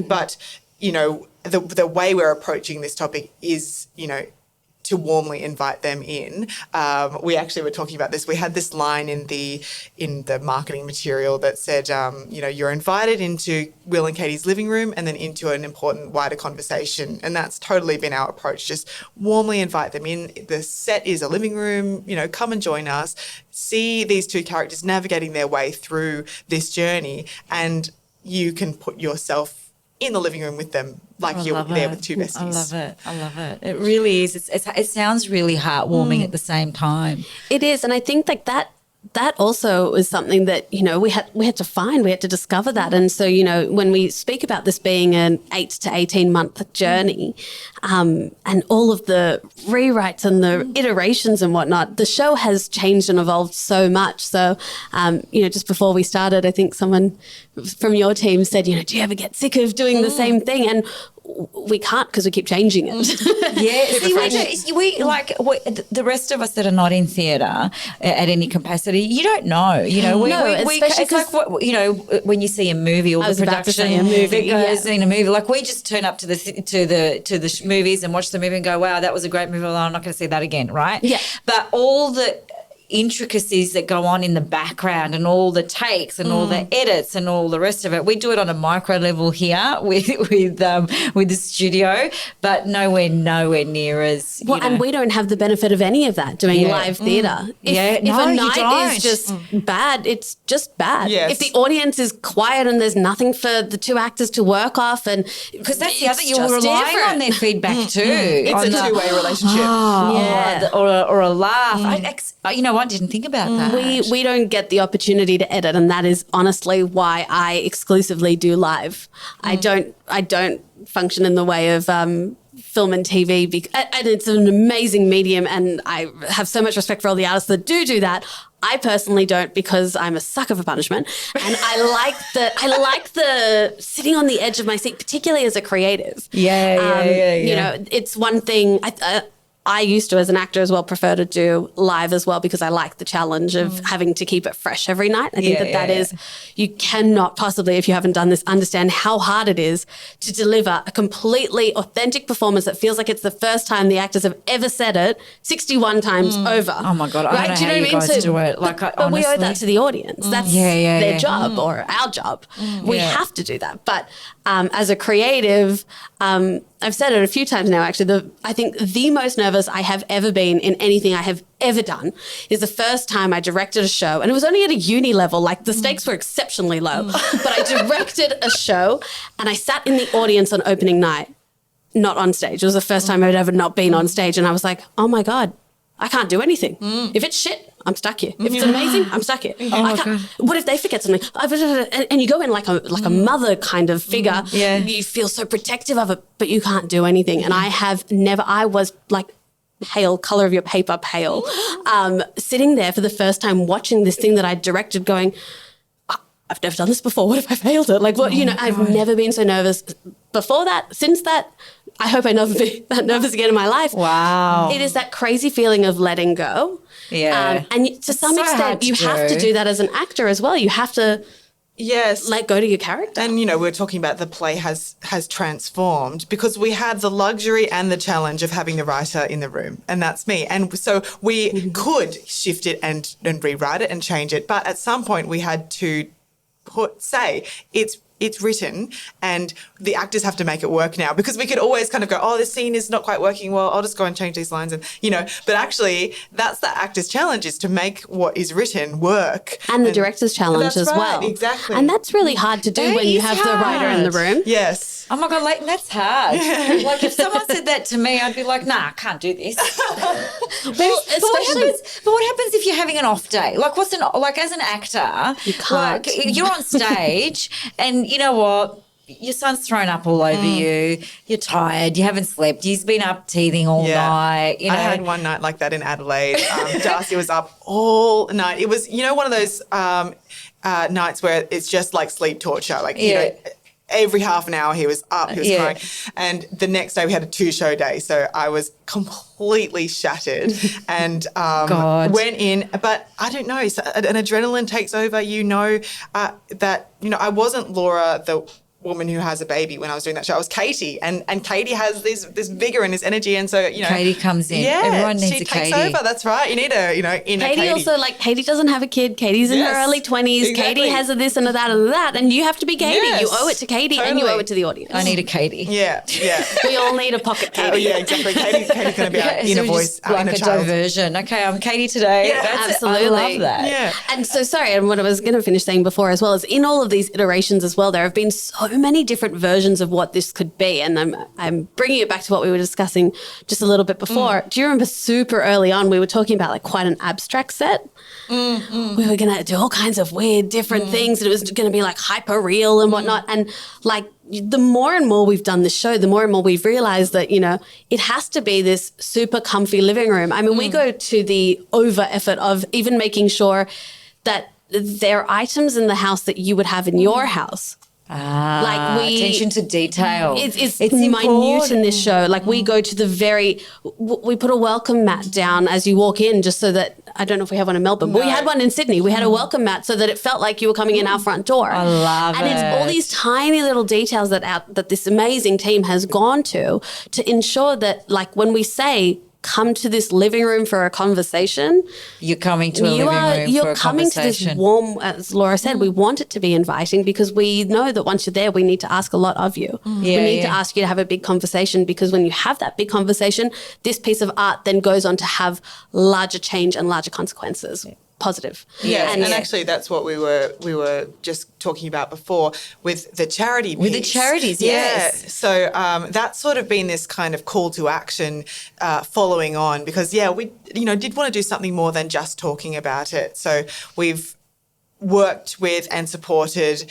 But, you know, the way we're approaching this topic is, you know, to warmly invite them in. We actually were talking about this. We had this line in the marketing material that said, you know, you're invited into Will and Katie's living room and then into an important wider conversation. And that's totally been our approach. Just warmly invite them in. The set is a living room. You know, come and join us. See these two characters navigating their way through this journey, and you can put yourself in the living room with them, like you're there with two besties. I love it. It really is. It sounds really heartwarming at the same time. It is, and I think like that also is something that, you know, we had to discover that. And so, you know, when we speak about this being an 8 to 18 month journey, and all of the rewrites and the iterations and whatnot, the show has changed and evolved so much. So, you know, just before we started, I think someone from your team said, you know, do you ever get sick of doing the same thing? And we can't, because we keep changing it. The rest of us that are not in theatre at any capacity, you don't know. You know, it's like what, you know, when you see a movie or the production that goes in a movie. Like, we just turn up to the movies and watch the movie and go, wow, that was a great movie. Well, I'm not going to see that again, right? Yeah. But all the intricacies that go on in the background and all the takes and all the edits and all the rest of it, we do it on a micro level here with the studio, but nowhere near as well. And we don't have the benefit of any of that doing live theatre. If a night is just bad, it's just bad. Yes. If the audience is quiet and there's nothing for the two actors to work off, and because that's the other, you're relying on their feedback too. It's a two-way relationship. Or a laugh. You know what? Didn't think about that. We don't get the opportunity to edit, and that is honestly why I exclusively do live. I don't function in the way of film and TV, and it's an amazing medium, and I have so much respect for all the artists that do that. I personally don't, because I'm a sucker for punishment, and I like the sitting on the edge of my seat, particularly as a creative. You know, it's one thing. I used to, as an actor as well, prefer to do live as well, because I like the challenge of having to keep it fresh every night. I think that is, you cannot possibly, if you haven't done this, understand how hard it is to deliver a completely authentic performance that feels like it's the first time the actors have ever said it 61 times over. Oh my God, I don't know how you guys do it. But we owe that to the audience. That's their job or our job. We have to do that. But as a creative, I've said it a few times now, actually, I think the most nervous I have ever been in anything I have ever done is the first time I directed a show, and it was only at a uni level, like the stakes were exceptionally low, but I directed a show and I sat in the audience on opening night, not on stage. It was the first time I'd ever not been on stage, and I was like, oh my God, I can't do anything. If it's shit, I'm stuck here. If it's amazing, I'm stuck here. What if they forget something? And you go in like a mother kind of figure. You feel so protective of it, but you can't do anything. And I was like pale, colour of your paper pale, sitting there for the first time watching this thing that I directed going, I've never done this before. What if I failed it? Like, what, you know, I've never been so nervous before that. Since that, I hope I never be that nervous again in my life. Wow. It is that crazy feeling of letting go. And to some extent, you have to do that as an actor as well. You have to let go to your character. And, you know, we're talking about the play has transformed because we had the luxury and the challenge of having the writer in the room, and that's me. And so we could shift it and rewrite it and change it. But at some point we had to say it's written and the actors have to make it work now, because we could always kind of go, oh, this scene is not quite working well, I'll just go and change these lines, and, you know, but actually that's the actor's challenge, is to make what is written work. And the director's challenge as well. Exactly. And that's really hard to do when you have the writer in the room. Yes. Oh my God, Leighton, that's hard. Like, if someone said that to me, I'd be like, nah, I can't do this. But what happens if you're having an off day? Like, as an actor, you can't. Like, you're on stage and you know what? your son's thrown up all over you. You're tired. You haven't slept. He's been up teething all night. You know, I had one night like that in Adelaide. Darcy was up all night. It was, one of those nights where it's just like sleep torture. Like, every half an hour he was up, he was crying. And the next day we had a 2-show day. So I was completely shattered and went in. But I don't know, so an adrenaline takes over, that, I wasn't Laura, the woman who has a baby when I was doing that show. I was Katie, and Katie has this vigor and this energy, and so Katie comes in. Yeah, everyone needs she a takes Katie. over. That's right. You need a inner Katie also, like, Katie doesn't have a kid. Katie's in her early 20s. Exactly. Katie has a this and a that and that, and you have to be Katie. Yes, you owe it to Katie, and you owe it to the audience. I need a Katie. Yeah. We all need a pocket Katie. Oh yeah, exactly. Katie's going to be our inner voice, our like inner a child. diversion. Okay, I'm Katie today. Yeah, That's absolutely. It. I love that. Yeah. And so, sorry, and what I was going to finish saying before as well is in all of these iterations as well, there have been so many different versions of what this could be. And I'm bringing it back to what we were discussing just a little bit before. Do you remember super early on, we were talking about like quite an abstract set? We were going to do all kinds of weird different things. And it was going to be like hyper real and whatnot. And like the more and more we've done this show, the more and more we've realized that, it has to be this super comfy living room. I mean, we go to the over effort of even making sure that there are items in the house that you would have in your house. Attention to detail. It's minute in this show. Like we go to we put a welcome mat down as you walk in, just so that, I don't know if we have one in Melbourne, but we had one in Sydney. We had a welcome mat so that it felt like you were coming in our front door. I love and it's all these tiny little details that this amazing team has gone to ensure that, like, when we say, come to this living room for a conversation. You're coming to a living room for a conversation. You're coming to this warm, as Laura said, we want it to be inviting because we know that once you're there, we need to ask a lot of you. We need to ask you to have a big conversation, because when you have that big conversation, this piece of art then goes on to have larger change and larger consequences. Positive. Yeah, and actually that's what we were just talking about before with the charity piece. With the charities, yes. Yeah. So that's sort of been this kind of call to action following on, because we did want to do something more than just talking about it. So we've worked with and supported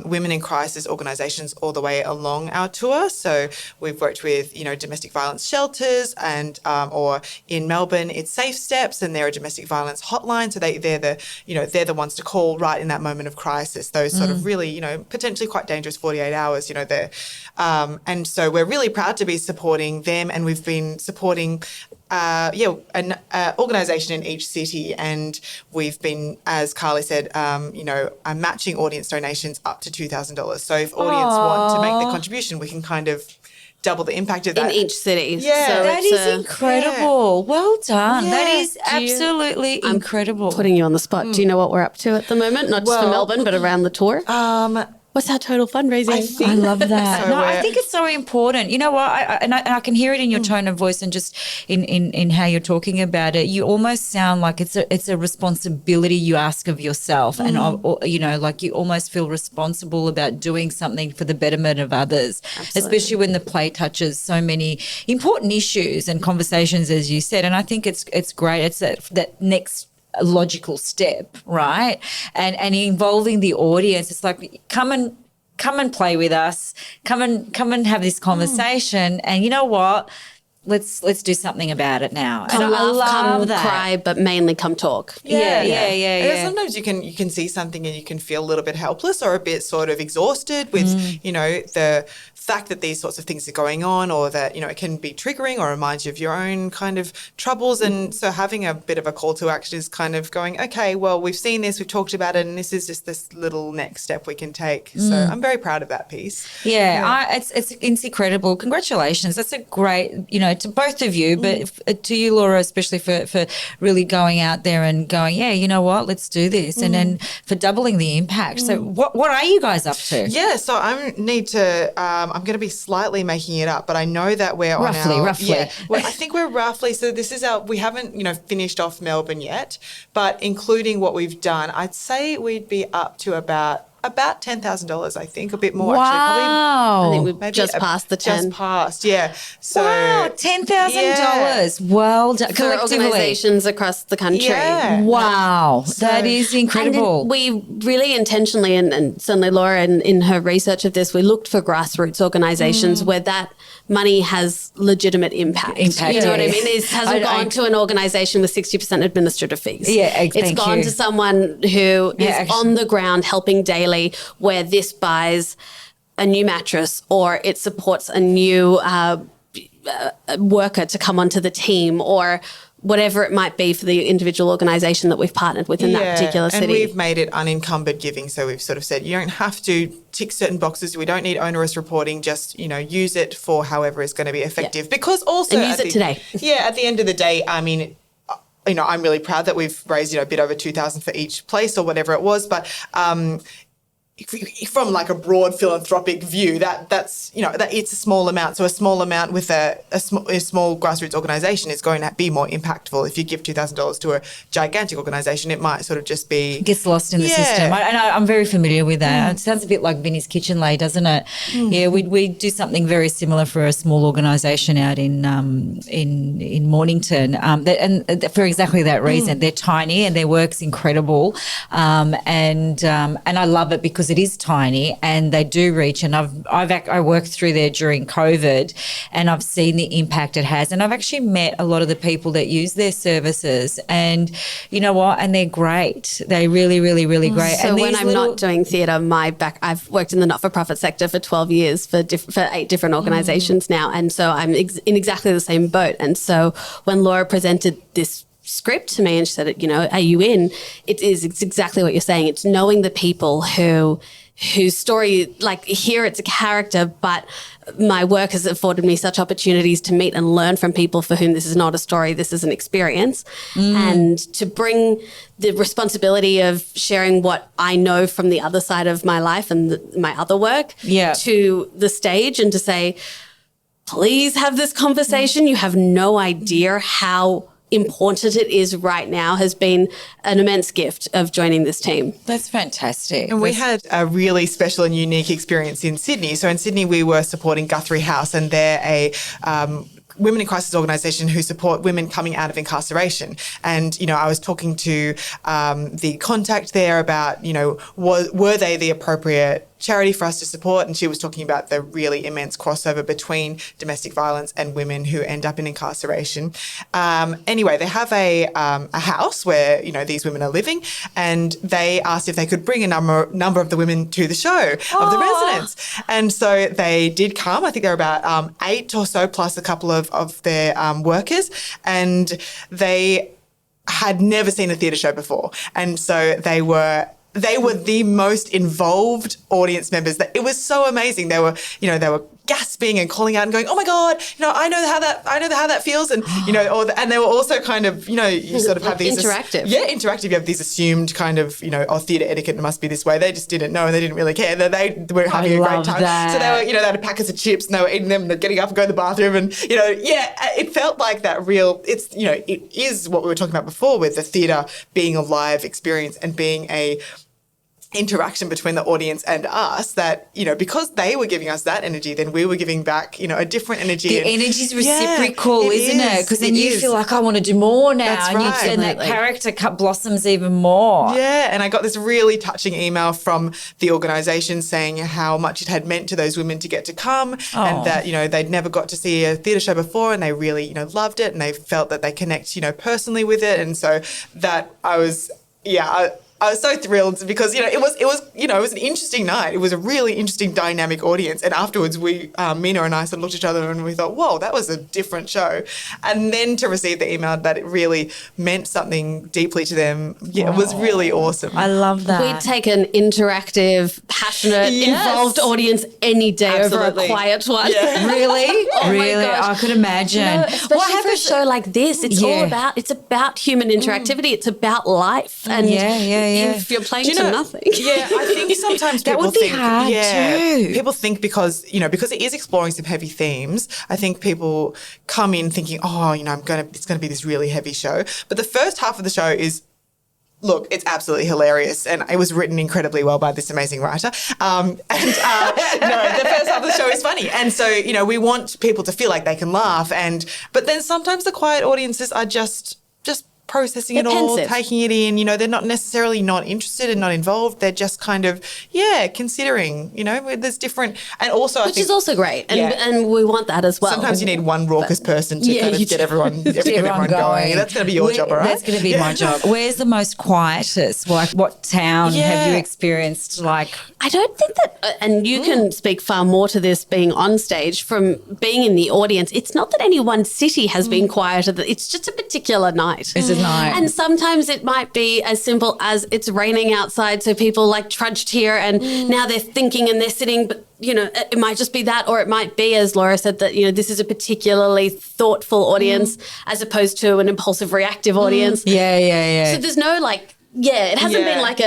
women in crisis organisations all the way along our tour. So we've worked with, domestic violence shelters and or in Melbourne, it's Safe Steps, and they're a domestic violence hotline. So they're the ones to call right in that moment of crisis. Those sort of really, potentially quite dangerous 48 hours, there. And so we're really proud to be supporting them, and we've been supporting an organisation in each city, and we've been, as Carly said, I'm matching audience donations up to $2,000. So if audience want to make the contribution, we can kind of double the impact of that in each city. Yeah, so that is incredible. Well done. Yeah. That is absolutely incredible. Putting you on the spot. Do you know what we're up to at the moment? Not just for Melbourne, but around the tour? What's our total fundraising? I love that. So I think it's so important. You know what? I can hear it in your tone of voice and just in how you're talking about it. You almost sound like it's a responsibility you ask of yourself, and like you almost feel responsible about doing something for the betterment of others. Absolutely. Especially when the play touches so many important issues and conversations, as you said. And I think it's great. It's that next logical step, right? And involving the audience. It's like come and play with us. Come and have this conversation. And you know what? Let's do something about it now. Come and laugh, I love come that. cry, but mainly come talk. Yeah. And sometimes you can see something and you can feel a little bit helpless or a bit sort of exhausted with, the fact that these sorts of things are going on, or that, it can be triggering or reminds you of your own kind of troubles. And so having a bit of a call to action is kind of going, okay, well, we've seen this, we've talked about it, and this is just this little next step we can take. So I'm very proud of that piece. It's incredible. Congratulations. That's a great, to both of you, but to you, Laura, especially for really going out there and going, you know what, let's do this. And then for doubling the impact. So what are you guys up to? Yeah, so I'm going to be slightly making it up, but I know that we're roughly. Yeah, I think we're roughly, so this is we haven't, finished off Melbourne yet, but including what we've done, I'd say we'd be up to about about $10,000, I think, a bit more Wow. actually. I think we've Maybe just passed the 10. Just passed, yeah. So Wow, $10,000. Well done. For Collectively. organisations across the country. Yeah. Wow, that is incredible. And we really intentionally, and certainly Laura in her research of this, we looked for grassroots organisations where that money has legitimate impact. You know what I mean? It hasn't gone to an organisation with 60% administrative fees. Yeah, it's thank gone you. to someone who is on the ground helping daily, where this buys a new mattress or it supports a new worker to come onto the team, or whatever it might be for the individual organisation that we've partnered with in that particular city. And we've made it unencumbered giving. So we've sort of said, you don't have to tick certain boxes. We don't need onerous reporting. Just, use it for however is going to be effective. Yeah. Because also... And use it today. Yeah, at the end of the day, I mean... I'm really proud that we've raised, a bit over $2,000 for each place or whatever it was. But from like a broad philanthropic view, that's that it's a small amount. So a small amount with a small grassroots organisation is going to be more impactful. If you give $2,000 to a gigantic organisation, it might sort of just be gets lost in the system. I'm very familiar with that. It sounds a bit like Vinnie's Kitchen Lay, doesn't it? Yeah, we do something very similar for a small organisation out in Mornington, and for exactly that reason. They're tiny and their work's incredible, and I love it because it is tiny and they do reach. And I worked through there during COVID, and I've seen the impact it has. And I've actually met a lot of the people that use their services, and you know what? And they're great. They're really, really, really great. So and when I'm not doing theatre, I've worked in the not-for-profit sector for 12 years for 8 different organisations now, and so I'm in exactly the same boat. And so when Laura presented this script to me and she said, are you in? It's exactly what you're saying. It's knowing the people whose story, like here it's a character, but my work has afforded me such opportunities to meet and learn from people for whom this is not a story, this is an experience. And to bring the responsibility of sharing what I know from the other side of my life and my other work to the stage, and to say, please have this conversation. You have no idea how important it is right now, has been an immense gift of joining this team. That's fantastic. And we had a really special and unique experience in Sydney. So in Sydney, we were supporting Guthrie House, and they're a women in crisis organisation who support women coming out of incarceration. And, I was talking to the contact there about, were they the appropriate charity for us to support, and she was talking about the really immense crossover between domestic violence and women who end up in incarceration. Anyway, they have a house where these women are living, and they asked if they could bring a number of the women to the show of the residents, and so they did come. I think there were about 8 or so, plus a couple of their workers, and they had never seen a theatre show before, and so they were the most involved audience members. That it was so amazing. They were gasping and calling out and going, "Oh my God, I know how that feels," and and they were also kind of, you sort of have these interactive. Interactive. You have these assumed kind of, theatre etiquette must be this way. They just didn't know, and they didn't really care. They were having a great time. That. So they were, they had a packets of chips and they were eating them and they're getting up and going to the bathroom, and it felt like that real. It's it is what we were talking about before, with the theatre being a live experience and being a interaction between the audience and us, that because they were giving us that energy, then we were giving back a different energy. The energy's reciprocal, isn't it? Because then you feel like, I want to do more now. That's and right. and that character blossoms even more. Yeah, and I got this really touching email from the organisation saying how much it had meant to those women to get to come, and that they'd never got to see a theatre show before, and they really loved it, and they felt that they connect personally with it, and so that I was so thrilled, because it was an interesting night. It was a really interesting dynamic audience, and afterwards we Mina and I sort of looked at each other and we thought, whoa, that was a different show. And then to receive the email that it really meant something deeply to them, it was really awesome. I love that. We'd take an interactive, passionate, involved audience any day over a quiet one. Yeah. Really? Oh really? my gosh. I could imagine. Especially for a show like this, it's all about human interactivity. It's about life. And if you're playing to nothing. Yeah, I think sometimes that people would be think, hard too. People think because it is exploring some heavy themes, I think people come in thinking, it's going to be this really heavy show. But the first half of the show is Look, it's absolutely hilarious, and it was written incredibly well by this amazing writer. No, the first half of the show is funny, and so we want people to feel like they can laugh, but then sometimes the quiet audiences are just processing it all, taking it in. They're not necessarily not interested and not involved. They're just kind of considering. There's different, and also which is also great, and we want that as well. Sometimes you need one raucous person to kind of get everyone going. That's going to be your job, all right? That's going to be my job. Where's the most quietest? Like, what town have you experienced? Like, I don't think that, and you can speak far more to this being on stage from being in the audience. It's not that any one city has been quieter. It's just a particular night. It's a night. And sometimes it might be as simple as it's raining outside, so people like trudged here and now they're thinking and they're sitting, but it might just be that, or it might be, as Laura said, that, this is a particularly thoughtful audience as opposed to an impulsive, reactive audience. Yeah. So there's no it hasn't been like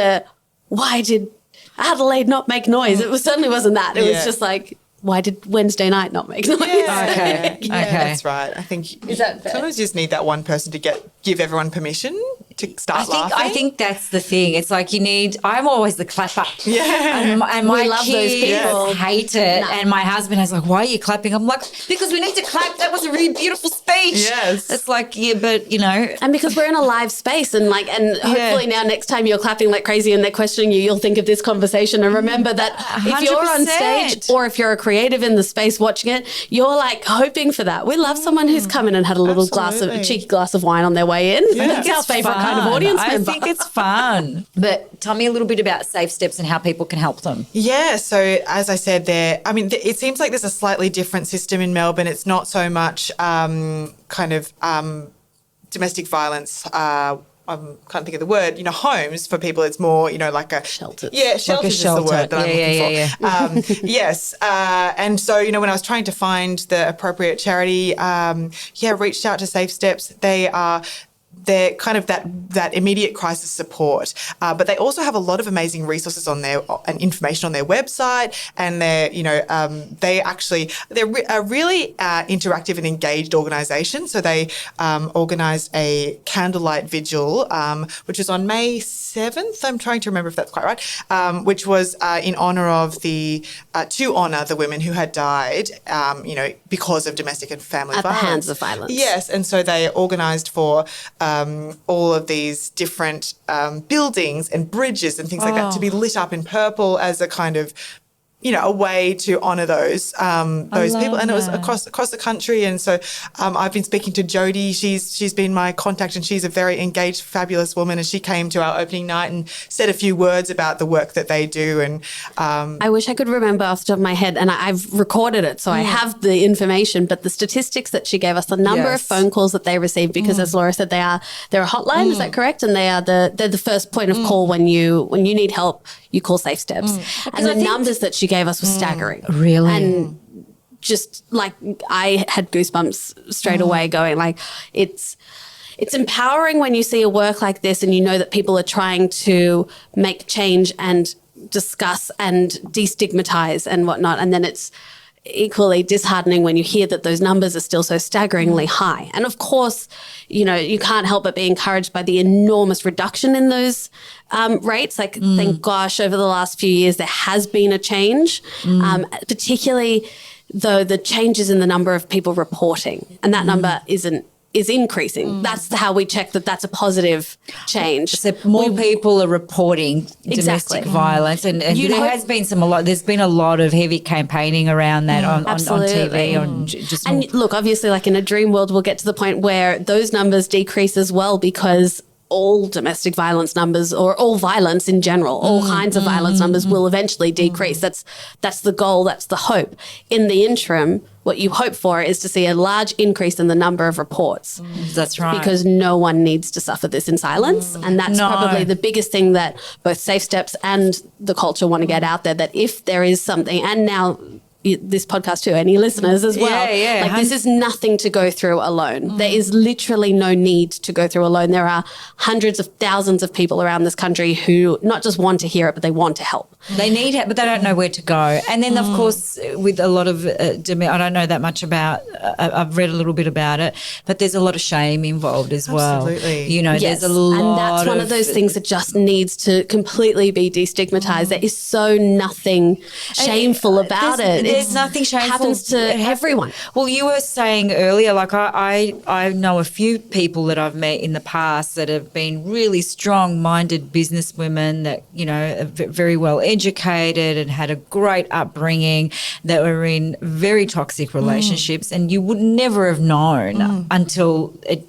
why did Adelaide not make noise? It certainly wasn't that. It was just like, why did Wednesday night not make noise? Okay. That's right. I think is that fair? Sometimes you just need that one person to give everyone permission to start laughing. I think that's the thing. It's like I'm always the clapper. Yeah. And my love those kids people. hate it. No. And my husband is like, why are you clapping? I'm like, because we need to clap. That was a really beautiful speech. Yes. It's like, but And because we're in a live space and hopefully now next time you're clapping like crazy and they're questioning you, you'll think of this conversation and remember that 100%. if you're on stage or if you're a creative in the space watching it, you're like hoping for that. We love someone who's come in and had a little cheeky glass of wine on their way in. Yeah. That's our favourite kind of audience member. I think it's fun. But tell me a little bit about Safe Steps and how people can help them. Yeah, so as I said it seems like there's a slightly different system in Melbourne. It's not so much domestic violence. I can't think of the word, homes for people. It's more, like a shelter. Yeah, shelters is the word that I'm looking for. Yes. And so, when I was trying to find the appropriate charity, reached out to Safe Steps. They're kind of that immediate crisis support, but they also have a lot of amazing resources on there and information on their website. And they're a really interactive and engaged organisation. So they organised a candlelight vigil, which was on May 7th. I'm trying to remember if that's quite right. Which was in honour of to honour the women who had died, because of domestic and family violence. At the hands of violence. Yes, and so they organised for all of these different buildings and bridges and things like that to be lit up in purple as a kind of, a way to honour those people. And it was across the country. And so I've been speaking to Jodie. She's been my contact, and she's a very engaged, fabulous woman. And she came to our opening night and said a few words about the work that they do. And I wish I could remember off the top of my head, and I've recorded it, so I have the information. But the statistics that she gave us, the number of phone calls that they received, because as Laura said, they're a hotline. Is that correct? And they're the first point of call when you need help. You call Safe Steps. And the numbers that she gave us were staggering. Really? And just like I had goosebumps straight away going like it's empowering when you see a work like this and you know that people are trying to make change and discuss and destigmatize and whatnot. And then it's equally disheartening when you hear that those numbers are still so staggeringly high. And of course, you can't help but be encouraged by the enormous reduction in those rates. Like, thank gosh, over the last few years, there has been a change, particularly though the changes in the number of people reporting. And that number is increasing. That's how we check that that's a positive change. So more people are reporting domestic violence, and there's been a lot of heavy campaigning around that on TV. And look, obviously, like in a dream world, we'll get to the point where those numbers decrease as well, because all domestic violence numbers, or all violence in general, all kinds of violence numbers will eventually decrease. That's the goal. That's the hope. In the interim, what you hope for is to see a large increase in the number of reports. That's right. Because no one needs to suffer this in silence. And that's probably the biggest thing that both Safe Steps and the culture want to get out there, that if there is something, and now this podcast to any listeners as well. Yeah. Like this is nothing to go through alone. There is literally no need to go through alone. There are hundreds of thousands of people around this country who not just want to hear it, but they want to help. They need it, but they don't know where to go. And then, of course, with a lot of, I don't know that much about, I've read a little bit about it, but there's a lot of shame involved as well. Absolutely. You know, there's a lot and that's one of those things that just needs to completely be destigmatized. There is so nothing shameful about it. There's nothing shameful. It happens to everyone. Well, you were saying earlier, like I know a few people that I've met in the past that have been really strong-minded businesswomen that, you know, are very well educated and had a great upbringing, that were in very toxic relationships, and you would never have known until it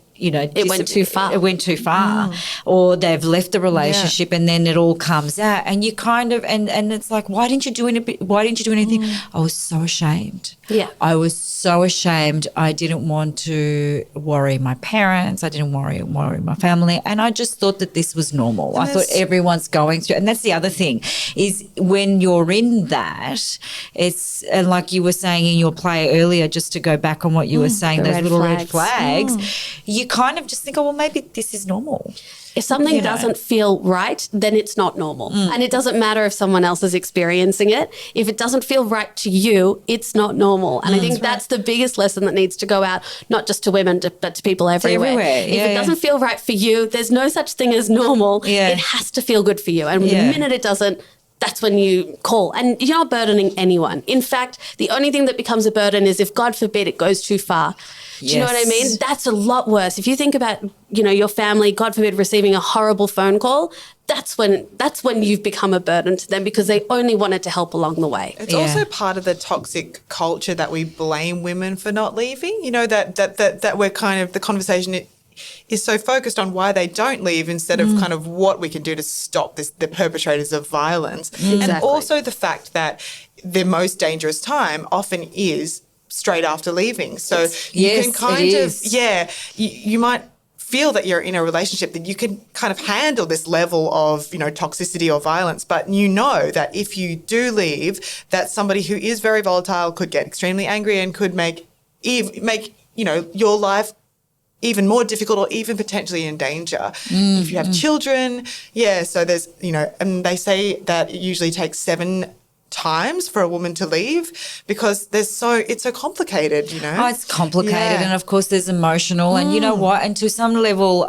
went too far. It went too far, or they've left the relationship, and then it all comes out, and you kind of and it's like, why didn't you do anything? I was so ashamed. Yeah, I was so ashamed. I didn't want to worry my parents. I didn't worry my family, and I just thought that this was normal. I thought everyone's going through, and that's the other thing is when you're in that, it's and like you were saying in your play earlier, just to go back on what you were saying, those little red flags. You kind of just think, oh, well, maybe this is normal. If something doesn't feel right, then it's not normal. And it doesn't matter if someone else is experiencing it. If it doesn't feel right to you, it's not normal. And I think that's the biggest lesson that needs to go out, not just to women, but to people everywhere. If it doesn't feel right for you, there's no such thing as normal. It has to feel good for you. And the minute it doesn't, that's when you call. And you're not burdening anyone. In fact, the only thing that becomes a burden is if, God forbid, it goes too far. Do you know what I mean? That's a lot worse. If you think about, your family, God forbid, receiving a horrible phone call, that's when you've become a burden to them because they only wanted to help along the way. It's also part of the toxic culture that we blame women for not leaving. That we're kind of, the conversation is so focused on why they don't leave instead of kind of what we can do to stop the perpetrators of violence. Exactly. And also the fact that the most dangerous time often is straight after leaving. So you can kind of, you might feel that you're in a relationship that you can kind of handle this level of, toxicity or violence, but you know that if you do leave, that somebody who is very volatile could get extremely angry and could make your life even more difficult or even potentially in danger. If you have children, so there's, and they say that it usually takes 7 times for a woman to leave because it's so complicated, Oh, it's complicated, and of course there's emotional, and you know what? And to some level,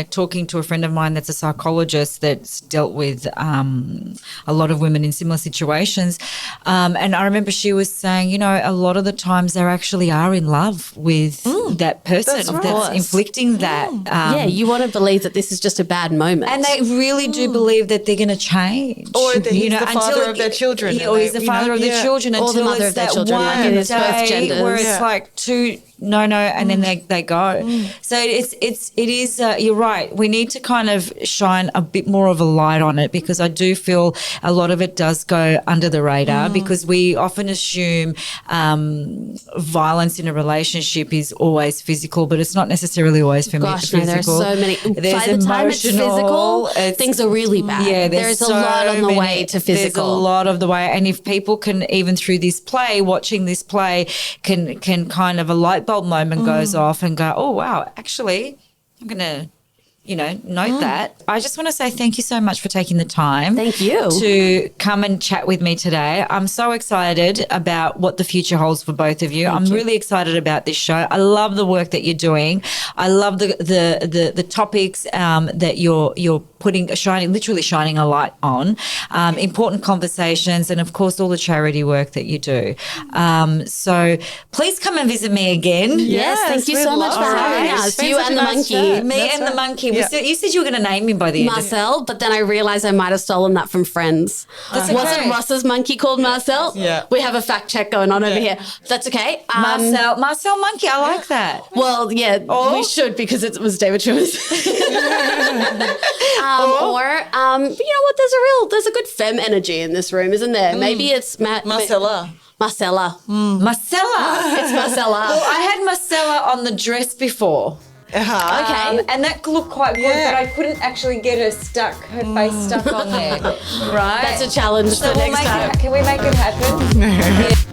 talking to a friend of mine that's a psychologist that's dealt with a lot of women in similar situations, and I remember she was saying, a lot of the times they actually are in love with that person that's inflicting that. You want to believe that this is just a bad moment, and they really do believe that they're going to change, or that he's the father of their children. Or he's the father of their children or the mother of their children. One it is both genders. where it's like two, no, and then they go. So it is, you're right. We need to kind of shine a bit more of a light on it because I do feel a lot of it does go under the radar because we often assume violence in a relationship is always physical, but it's not necessarily always physical. No, there are so many. There's by the time it's physical, things are really bad. Yeah, there's a lot on the way to physical. There's a lot of the way, and if people can, even through this play, watching this play, can kind of a light bulb moment goes off and go, oh wow, actually, I'm gonna note that. I just want to say thank you so much for taking the time. Thank you. To come and chat with me today. I'm so excited about what the future holds for both of you. I'm really excited about this show. I love the work that you're doing. I love the topics that you're literally shining a light on, important conversations, and of course all the charity work that you do. So please come and visit me again. Yes, thank you so much for having us. You and the monkey. Me and the monkey. You said you were going to name him by the end. Marcel, but then I realised I might have stolen that from Friends. Wasn't Ross's monkey called Marcel? Yeah. We have a fact check going on over here. That's okay. Marcel monkey. I like that. Well, we should because it was David Schwimmer's. You know what? There's a good femme energy in this room, isn't there? Maybe it's Marcella. Marcella. It's Marcella. Well, I had Marcella on the dress before. Okay. And that looked quite good, Yeah. but I couldn't actually get her face stuck on there. Right? That's a challenge So for next time. Can we make it happen?